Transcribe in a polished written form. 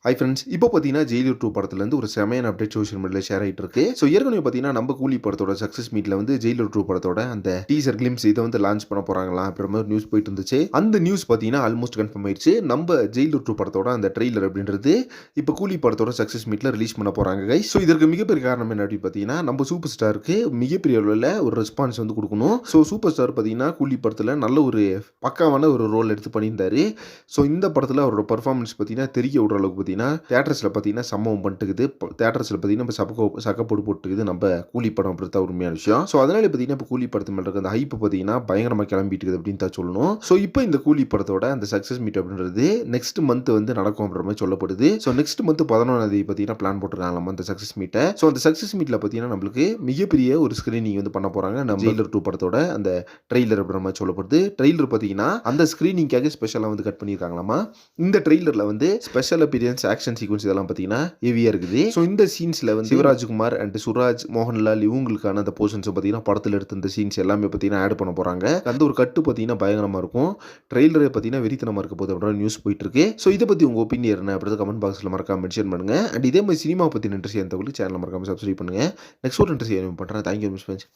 Hi friends. இப்போ பார்த்தீங்கன்னா, Jailer 2 படத்துலேருந்து ஒரு செமையான அப்டேட் சோஷியல் மீடியால ஷேர் ஆயிட்டு இருக்கு. ஸோ ஏற்கனவே பார்த்தீங்கன்னா, நம்ம கூலி படத்தோட சக்ஸஸ் மீட்ல வந்து ஜெயிலர் 2 படத்தோட அந்த டீசர் கிளிம்ஸ் இத வந்து லான்ச் பண்ண போறாங்களாம் அப்படின்ற மாரி நியூஸ் போயிட்டு இருந்துச்சு. அந்த நியூஸ் பார்த்தீங்கன்னா, ஆல்மோஸ்ட் கன்ஃபார்ம் ஆயிடுச்சு. நம்ம ஜெயிலர் 2 படத்தோட அந்த ட்ரெய்லர் அப்படின்றது இப்போ கூலி படத்தோட சக்ஸஸ் மீட்ல ரிலீஸ் பண்ண போறாங்க கைஸ். ஸோ இதற்கு மிகப்பெரிய காரணம் என்ன அப்படின்னு பார்த்தீங்கன்னா, நம்ம சூப்பர் ஸ்டாருக்கு மிகப்பெரிய அளவுல ஒரு ரெஸ்பான்ஸ் வந்து குடுக்கணும். ஸோ சூப்பர் ஸ்டார் பார்த்தீங்கன்னா, கூலி படத்துல நல்ல ஒரு பக்காவான ஒரு ரோல் எடுத்து பண்ணியிருந்தாரு. ஸோ இந்த படத்துல அவரோட பெர்ஃபார்மன்ஸ் பார்த்தீங்கன்னா, தெறிக்க விடுற அளவுக்கு பார்த்தீங்கன்னா, தியேட்டர்ஸ்ல பார்த்தீங்கன்னா சம்பவம் பண்ணிட்டுக்குது. தியேட்டர்ஸ்ல பார்த்தீங்கன்னா இப்போ சக்கப்போடு போட்டுக்குது நம்ம கூலி படம் அப்படி தான் உண்மையான விஷயம். ஸோ அதனால பார்த்தீங்கன்னா இப்போ கூலி படத்து மேல இருக்க அந்த ஹைப் பார்த்தீங்கன்னா பயங்கரமா கிளம்பிட்டு இருக்குது அப்படின்னு தான் சொல்லணும். ஸோ இப்போ இந்த கூலி படத்தோட அந்த சக்ஸஸ் மீட் அப்படின்றது நெக்ஸ்ட் மந்த் வந்து நடக்கும் அப்படின்ற மாதிரி சொல்லப்படுது. ஸோ நெக்ஸ்ட் மந்த் 11ஆம் தேதி பார்த்தீங்கன்னா பிளான் போட்டுருக்காங்க அந்த சக்ஸஸ் மீட்டை. ஸோ அந்த சக்ஸஸ் மீட்ல பார்த்தீங்கன்னா நம்மளுக்கு மிகப்பெரிய ஒரு ஸ்கிரீனிங் வந்து பண்ண போறாங்க. நம்ம ஜெயிலர் 2 படத்தோட அந்த ட்ரெய்லர் அப்படின்ற மாதிரி சொல்லப்படுது. ட்ரெய்லர் பார்த்தீங்கன்னா அந்த ஸ்கிரீனிங்காக ஸ்பெஷலாக வந்து கட் பண்ணியிருக்காங்களாமா. இந்த ட்ரெய்லர்ல வந்து ஸ்பெஷல் அப்பியரன்ஸ் ஆக்ஷன் சீக்வன்ஸ் இதெல்லாம் பார்த்தீங்கன்னா ஹெவியா இருக்குது. ஸோ இந்த சீன்ஸ்ல வந்து சிவராஜ்குமார் அண்ட் சுராஜ், மோகன்லால் இவங்களுக்கான அந்த போர்ஷன்ஸ் பார்த்தீங்கன்னா படத்தில் எடுத்த இந்த சீன்ஸ் எல்லாமே பார்த்தீங்கன்னா ஆட் பண்ண போறாங்க. அந்த ஒரு கட்டு பார்த்தீங்கன்னா பயங்கரமா இருக்கும். ட்ரெய்லரே பார்த்தீங்கன்னா வெறித்தனமா இருக்க போகுது அப்படின்ற நியூஸ் போயிட்டு இருக்கு. ஸோ இதை பத்தி உங்க ஒப்பீனியன் என்ன அப்படின்றத கமெண்ட் பாக்ஸ்ல மறக்காம மென்ஷன் பண்ணுங்க. அண்ட் இதே மாதிரி சினிமா பத்தி இன்ட்ரெஸ்ட் தகவல் சேனல் மறக்காம சப்ஸ்கிரைப் பண்ணுங்க. நெக்ஸ்ட் ஒரு இன்ட்ரெஸ்ட் பண்றேன். Thank you miss.